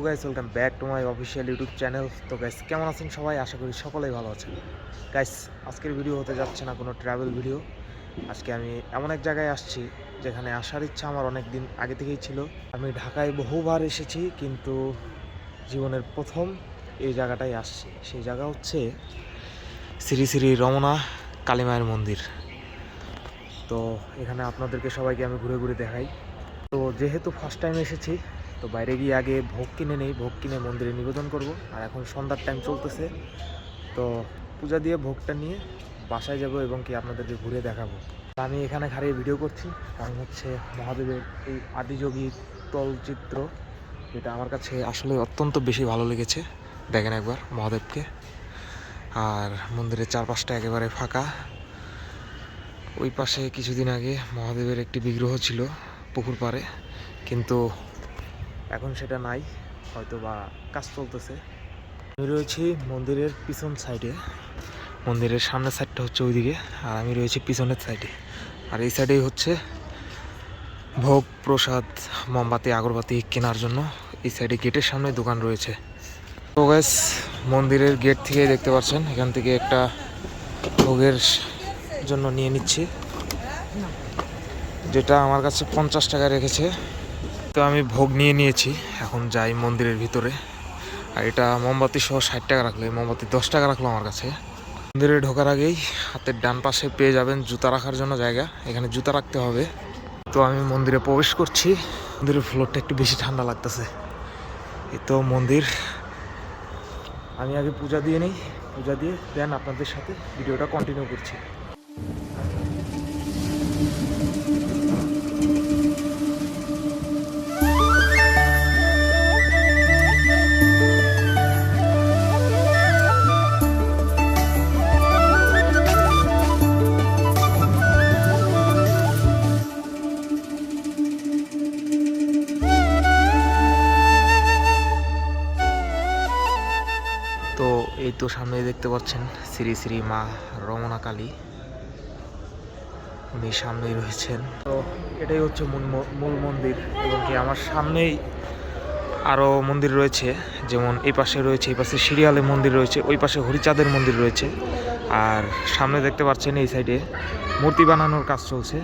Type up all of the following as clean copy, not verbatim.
Guys, welcome back to my official YouTube channel. তো guys, কেমন আছেন সবাই? আশা করি সকলেই ভালো আছেন। গাইস, আজকের ভিডিও হতে যাচ্ছে না কোনো ট্রাভেল ভিডিও। আজকে আমি এমন এক জায়গায় আসছি যেখানে আসার ইচ্ছা আমার অনেক দিন আগে থেকেই ছিল। আমি ঢাকায় বহুবার এসেছি, কিন্তু জীবনের প্রথম এই জায়গাটায় আসছি। সেই জায়গা হচ্ছে শ্রী শ্রী রমনা কালী মায়ের মন্দির। তো এখানে আপনাদেরকে সবাইকে আমি ঘুরে ঘুরে দেখাই। তো যেহেতু ফার্স্ট টাইম এসেছি, তো বাইরে গিয়ে আগে ভোগ কিনে নেই, ভোগ কিনে মন্দিরে নিবেদন করব। আর এখন সন্ধ্যার টাইম চলতেছে, তো পূজা দিয়ে ভোগটা নিয়ে বাসায় যাব এবং কি আপনাদেরকে ঘুরে দেখাবো। আমি এখানে খাড়িয়ে ভিডিও করছি কারণ হচ্ছে মহাদেবের এই আদিযোগী তলচিত্র, যেটা আমার কাছে আসলে অত্যন্ত বেশি ভালো লেগেছে। দেখেন একবার মহাদেবকে। আর মন্দিরের চারপাশটা একেবারে ফাঁকা। ওই পাশে কিছুদিন আগে মহাদেবের একটি বিগ্রহ ছিল পুকুর পাড়ে, কিন্তু এখন সেটা নাই, হয়তো বা কাজ চলতেছে। আমি রয়েছি মন্দিরের পিছন সাইডে। মন্দিরের সামনের সাইডটা হচ্ছে ওইদিকে, আর আমি রয়েছি পিছনের সাইডে। আর এই সাইডেই হচ্ছে ভোগ প্রসাদ, মোমবাতি, আগরবাতি কেনার জন্য এই সাইডে গেটের সামনে দোকান রয়েছে। তো গাইস, মন্দিরের গেট থেকে দেখতে পাচ্ছেন, এখান থেকে একটা ভোগের জন্য নিয়ে নিচ্ছি, যেটা আমার কাছে 50 টাকা রেখেছে। তো আমি ভোগ নিয়ে নিয়েছি, এখন যাই মন্দিরের ভিতরে। আর এটা মোমবাতি সহ 60 টাকা রাখলো, মোমবাতি 10 টাকা রাখলো আমার কাছে। মন্দিরে ঢোকার আগেই হাতের ডান পাশে পেয়ে যাবেন জুতা রাখার জন্য জায়গা, এখানে জুতা রাখতে হবে। তো আমি মন্দিরে প্রবেশ করছি। মন্দিরের ফ্লোরটা একটু বেশি ঠান্ডা লাগতেছে। এই তো মন্দির। আমি আগে পূজা দিয়ে নিই, পূজা দিয়ে দেন আপনাদের সাথে ভিডিওটা কন্টিনিউ করছি। তো এই তো সামনে দেখতে পাচ্ছেন শ্রী শ্রী মা রমনা কালী, উনি সামনেই রয়েছেন। তো এটাই হচ্ছে মূল মন্দির, এবং কি আমার সামনেই আরও মন্দির রয়েছে। যেমন এই পাশে রয়েছে, এই পাশে সিরিয়ালে মন্দির রয়েছে, ওই পাশে হরিচাঁদের মন্দির রয়েছে। আর সামনে দেখতে পাচ্ছেন এই সাইডে মূর্তি বানানোর কাজ চলছে।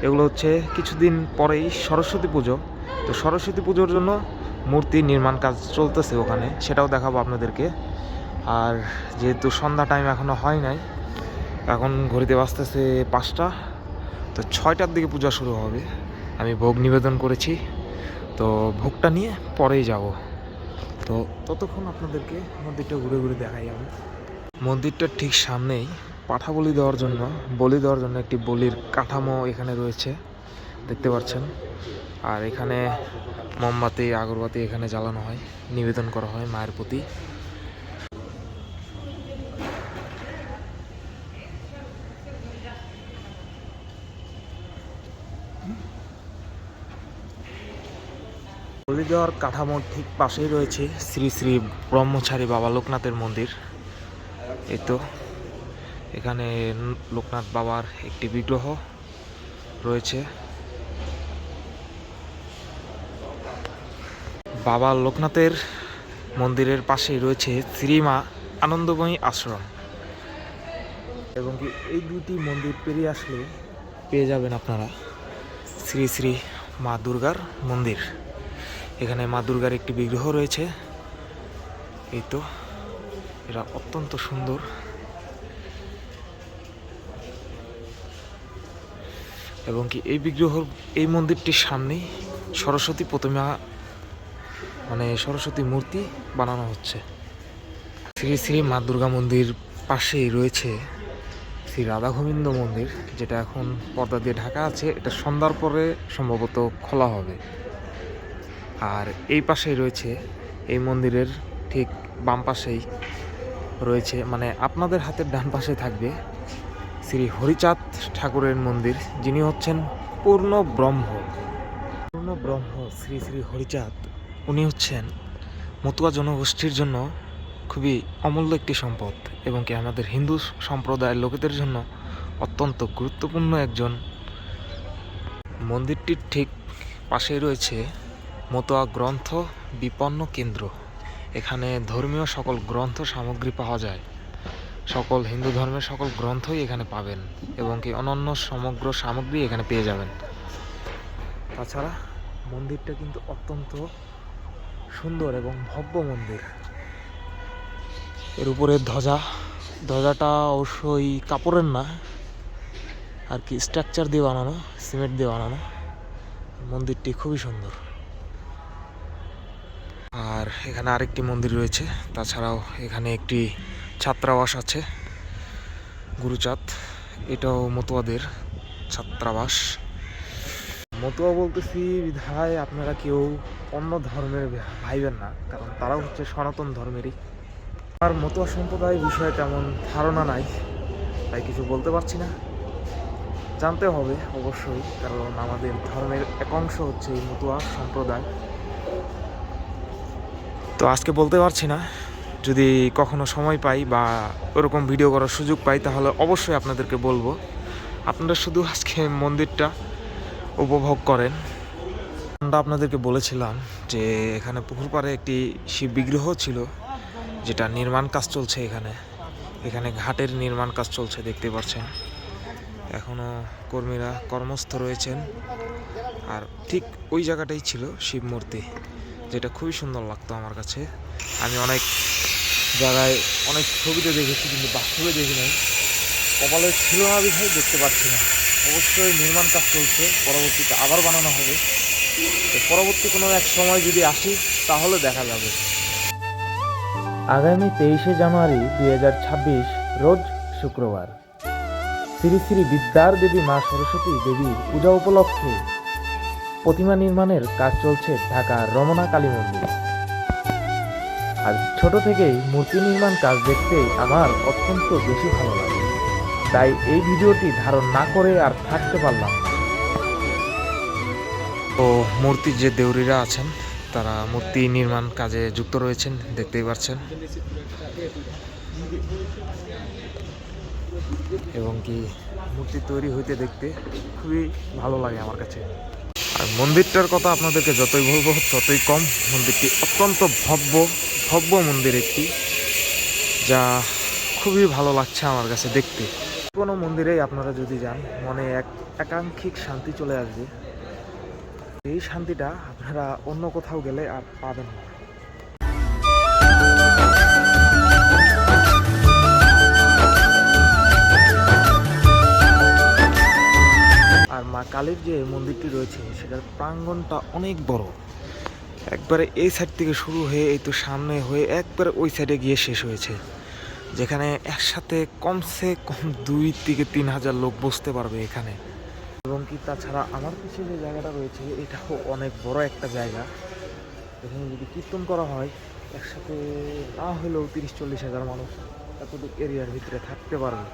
এগুলো হচ্ছে কিছুদিন পরেই সরস্বতী পুজো, তো সরস্বতী পুজোর জন্য মূর্তি নির্মাণ কাজ চলতেছে ওখানে, সেটাও দেখাবো আপনাদেরকে। আর যেহেতু সন্ধ্যা টাইম এখনও হয় নাই, এখন ঘড়িতে বাজতেছে 5টা, তো 6টার দিকে পূজা শুরু হবে। আমি ভোগ নিবেদন করেছি, তো ভোগটা নিয়ে পরেই যাব। তো ততক্ষণ আপনাদেরকে মন্দিরটা ঘুরে ঘুরে দেখাই আমি। মন্দিরটার ঠিক সামনেই পাঠা বলি দেওয়ার জন্য একটি বলির কাঠামো এখানে রয়েছে, দেখতে পাচ্ছেন। আর এখানে মোমবাতি, আগরবাতি এখানে জ্বালানো হয়, নিবেদন করা হয় মায়ের প্রতি। বলি দেওয়ার কাঠামোর ঠিক পাশেই রয়েছে শ্রী শ্রী ব্রহ্মচারী বাবা লোকনাথের মন্দির। এই তো এখানে লোকনাথ বাবার একটি বিগ্রহ রয়েছে। বাবা লোকনাথের মন্দিরের পাশেই রয়েছে শ্রীমা আনন্দময়ী আশ্রম, এবং কি এই দুটি মন্দির পেরিয়ে আসলে পেয়ে যাবেন আপনারা শ্রী শ্রী মা দুর্গার মন্দির। এখানে মা দুর্গার একটি বিগ্রহ রয়েছে। এই তো এটা অত্যন্ত সুন্দর, এবং কি এই বিগ্রহ, এই মন্দিরটির সামনেই সরস্বতী প্রতিমা, মানে সরস্বতী মূর্তি বানানো হচ্ছে। শ্রী শ্রী মা দুর্গা মন্দির পাশেই রয়েছে শ্রী রাধা গোবিন্দ মন্দির, যেটা এখন পর্দা দিয়ে ঢাকা আছে। এটা সন্ধ্যার পরে সম্ভবত খোলা হবে। আর এই পাশেই রয়েছে, এই মন্দিরের ঠিক বাম পাশেই রয়েছে, মানে আপনাদের হাতের ডান পাশে থাকবে শ্রী হরিচাঁদ ঠাকুরের মন্দির, যিনি হচ্ছেন পূর্ণ ব্রহ্ম শ্রী শ্রী হরিচাঁদ। উনি হচ্ছেন মতুয়া জনগোষ্ঠীর জন্য খুবই অমূল্য একটি সম্পদ, এবং কি আমাদের হিন্দু সম্প্রদায়ের লোকেদের জন্য অত্যন্ত গুরুত্বপূর্ণ একজন। মন্দিরটির ঠিক পাশেই রয়েছে মতুয়া গ্রন্থ বিপণন কেন্দ্র। এখানে ধর্মীয় সকল গ্রন্থ সামগ্রী পাওয়া যায়। সকল হিন্দু ধর্মের সকল গ্রন্থই এখানে পাবেন এবং কি অন্যান্য সমগ্র সামগ্রী এখানে পেয়ে যাবেন। তাছাড়া মন্দিরটা কিন্তু অত্যন্ত সুন্দর এবং ভব্য মন্দির। এর উপরে ধ্বজাটা অবশ্যই কাপড়ের না, আর কি স্ট্রাকচার দিয়ে বানানো, সিমেন্ট দিয়ে বানানো। মন্দিরটি খুবই সুন্দর। আর এখানে আরেকটি মন্দির রয়েছে। তাছাড়াও এখানে একটি ছাত্রাবাস আছে, গুরুচাঁদ। এটাও মতুয়াদের ছাত্রাবাস। মতুয়া বলতেছি বিধায় আপনারা কেউ অন্য ধর্মের ভাইবেন না, কারণ তারাও হচ্ছে সনাতন ধর্মেরই। আর মতুয়া সম্প্রদায় বিষয়ে তেমন ধারণা নাই, তাই কিছু বলতে পারছি না। জানতে হবে অবশ্যই, কারণ আমাদের ধর্মের এক অংশ হচ্ছে এই মতুয়া সম্প্রদায়। তো আজকে বলতে পারছি না, যদি কখনো সময় পাই বা ওরকম ভিডিও করার সুযোগ পাই তাহলে অবশ্যই আপনাদেরকে বলবো। আপনারা শুধু আজকে মন্দিরটা উপভোগ করেন। আমরা আপনাদেরকে বলেছিলাম যে এখানে পুকুর পাড়ে একটি শিব বিগ্রহ ছিল, যেটা নির্মাণ কাজ চলছে। এখানে ঘাটের নির্মাণ কাজ চলছে, দেখতে পাচ্ছেন। এখনও কর্মীরা কর্মস্থ রয়েছেন। আর ঠিক ওই জায়গাটাই ছিল শিব মূর্তি, যেটা খুবই সুন্দর লাগতো আমার কাছে। আমি অনেক জায়গায় অনেক ছবিতে দেখেছি, কিন্তু বাস্তবে দেখি নাই। কপালে ছিল না বিধায় দেখতে পাচ্ছি না। অবশ্যই নির্মাণ কাজ চলছে, পরবর্তীতে আবার বানানো হবে। তো পরবর্তী কোনো এক সময় যদি আসি তাহলে দেখা যাবে। আগামী 23শে জানুয়ারি 2026 রোজ শুক্রবার শ্রী শ্রী বিদ্যার দেবী মা সরস্বতী দেবীর পূজা উপলক্ষে প্রতিমা নির্মাণের কাজ চলছে ঢাকার রমনা কালী মন্দিরে। আর ছোট থেকেই মূর্তি নির্মাণ কাজ দেখতে আমার অত্যন্ত বেশি ভালো লাগে, তাই এই ভিডিওটি ধারণ না করে আর থাকতে পারলাম না। তো মূর্তির যে দেউরিরা আছেন তারা মূর্তি নির্মাণ কাজে যুক্ত রয়েছেন, দেখতেই পাচ্ছেন। এবং কি মূর্তি তৈরি হইতে দেখতে খুবই ভালো লাগে আমার কাছে। আর মন্দিরটার কথা আপনাদেরকে যতই বলবো ততই কম। মন্দিরটি অত্যন্ত ভব্য মন্দির একটি, যা খুবই ভালো লাগছে আমার কাছে দেখতে। কোনো মন্দিরেই আপনারা যদি যান, মনে এক একাঙ্ক্ষিক শান্তি চলে আসবে। এই শান্তিটা আপনারা অন্য কোথাও গেলে আর পাবেন না। আর মা কালীর যে মন্দিরটি রয়েছে সেটার প্রাঙ্গণটা অনেক বড়। একবারে এই সাইড থেকে শুরু হয়ে এই তো সামনে হয়ে একবারে ওই সাইডে গিয়ে শেষ হয়েছে, যেখানে একসাথে কমসে কম 2 থেকে 3 হাজার লোক বসতে পারবে এখানে। এবং কি তাছাড়া আমার পিছিয়ে যে জায়গাটা রয়েছে এটাও অনেক বড় একটা জায়গা। এখানে যদি কীর্তন করা হয় একসাথে না হলেও 30-40 হাজার মানুষ এতটুকু এরিয়ার ভিতরে থাকতে পারবে।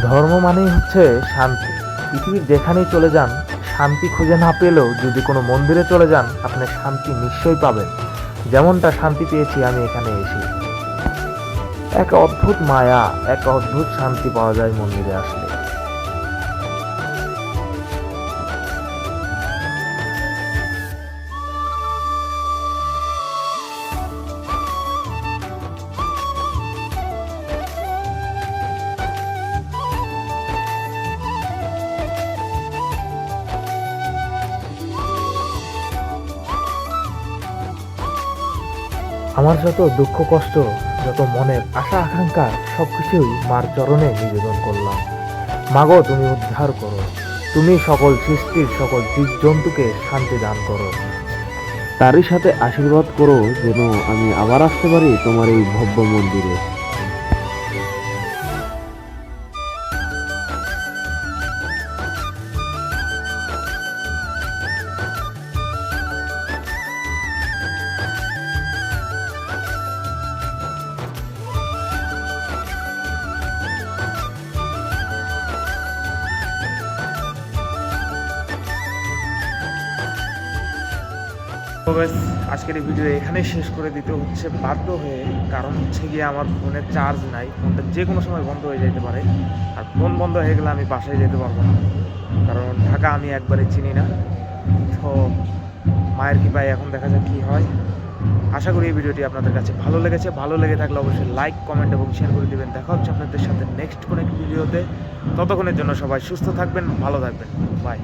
ধর্ম মানেই হচ্ছে শান্তি। পৃথিবীর যেখানেই চলে যান, শান্তি খুঁজে না পেলেও যদি কোনো মন্দিরে চলে যান আপনি শান্তি নিশ্চয়ই পাবেন, যেমনটা শান্তি পেয়েছি আমি এখানে এসে। এক অদ্ভুত মায়া, এক অদ্ভুত শান্তি পাওয়া যায় মন্দিরে আসলে। আমার যত দুঃখ কষ্ট, যত মনের আশা আকাঙ্ক্ষা সবকিছুই মার চরণে নিবেদন করলাম। মাগো তুমি উদ্ধার করো, তুমি সকল সৃষ্টির সকল জীবজন্তুকে শান্তি দান করো। তারই সাথে আশীর্বাদ করো যেন আমি আবার আসতে পারি তোমার এই ভব্য মন্দিরে। তো guys, আজকের এই ভিডিও এখানেই শেষ করে দিতে হচ্ছে বাধ্য হয়ে, কারণ হচ্ছে গিয়ে আমার ফোনে চার্জ নাই, ফোনটা যে কোনো সময় বন্ধ হয়ে যেতে পারে। আর ফোন বন্ধ হয়ে গেলে আমি বাসায় যেতে পারবো না, কারণ ঢাকা আমি একবারে চিনি না। তো মায়ের কৃপায় এখন দেখা যাক কী হয়। আশা করি এই ভিডিওটি আপনাদের কাছে ভালো লেগেছে। ভালো লেগে থাকলে অবশ্যই লাইক, কমেন্ট এবং শেয়ার করে দেবেন। দেখা হচ্ছে আপনাদের সাথে নেক্সট কোনো একটি ভিডিওতে। ততক্ষণের জন্য সবাই সুস্থ থাকবেন, ভালো থাকবেন। বাই।